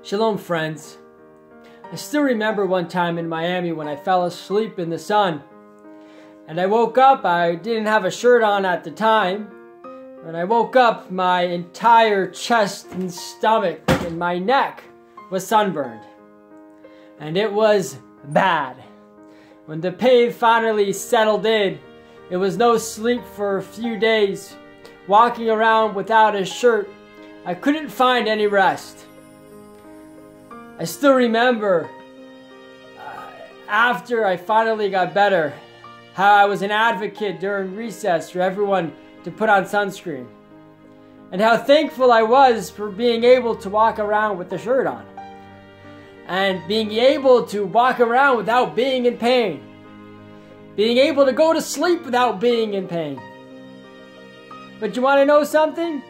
Shalom, friends. I still remember one time in Miami when I fell asleep in the sun. And I woke up, I didn't have a shirt on at the time. When I woke up, my entire chest and stomach and my neck was sunburned. And it was bad. When the pain finally settled in, it was no sleep for a few days. Walking around without a shirt, I couldn't find any rest. I still remember after I finally got better, how I was an advocate during recess for everyone to put on sunscreen. And how thankful I was for being able to walk around with the shirt on. And being able to walk around without being in pain. Being able to go to sleep without being in pain. But you want to know something?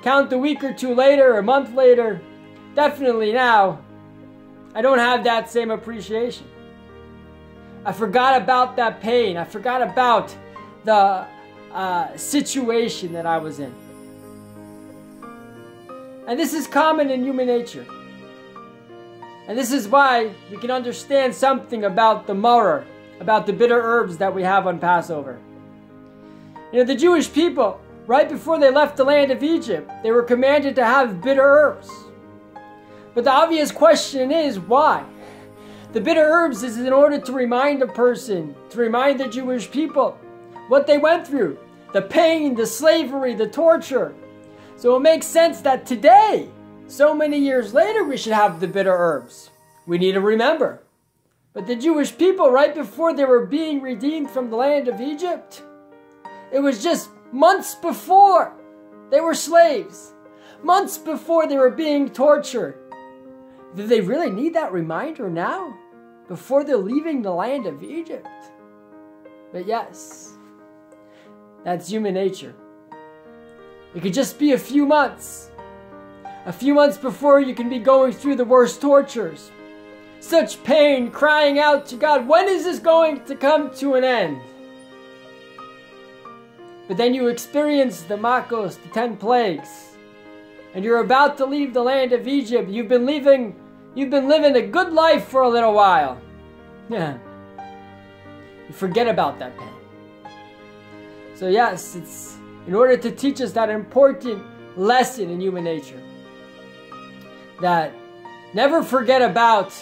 Count a week or two later, a month later, definitely now, I don't have that same appreciation. I forgot about that pain. I forgot about the situation that I was in. And this is common in human nature. And this is why we can understand something about the maror, about the bitter herbs that we have on Passover. You know, the Jewish people, right before they left the land of Egypt, they were commanded to have bitter herbs. But the obvious question is, why? The bitter herbs is in order to remind a person, to remind the Jewish people what they went through. The pain, the slavery, the torture. So it makes sense that today, so many years later, we should have the bitter herbs. We need to remember. But the Jewish people, right before they were being redeemed from the land of Egypt, it was just months before they were slaves. Months before they were being tortured. Do they really need that reminder now? Before they're leaving the land of Egypt? But yes, that's human nature. It could just be a few months. A few months before you can be going through the worst tortures. Such pain, crying out to God, when is this going to come to an end? But then you experience the Makos, the 10 plagues. And you're about to leave the land of Egypt. You've been living a good life for a little while. Yeah. You forget about that pain. So yes, it's in order to teach us that important lesson in human nature. That never forget about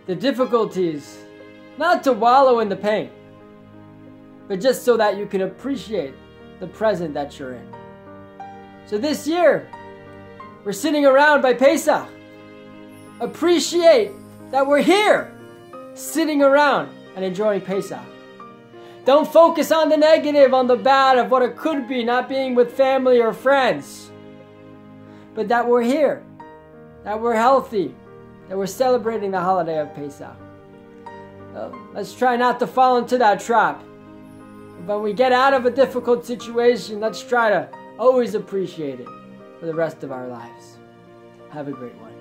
the difficulties. Not to wallow in the pain. But just so that you can appreciate the present that you're in. So this year, we're sitting around by Pesach. Appreciate that we're here, sitting around and enjoying Pesach. Don't focus on the negative, on the bad of what it could be, not being with family or friends. But that we're here, that we're healthy, that we're celebrating the holiday of Pesach. Let's try not to fall into that trap. When we get out of a difficult situation, let's try to always appreciate it for the rest of our lives. Have a great one.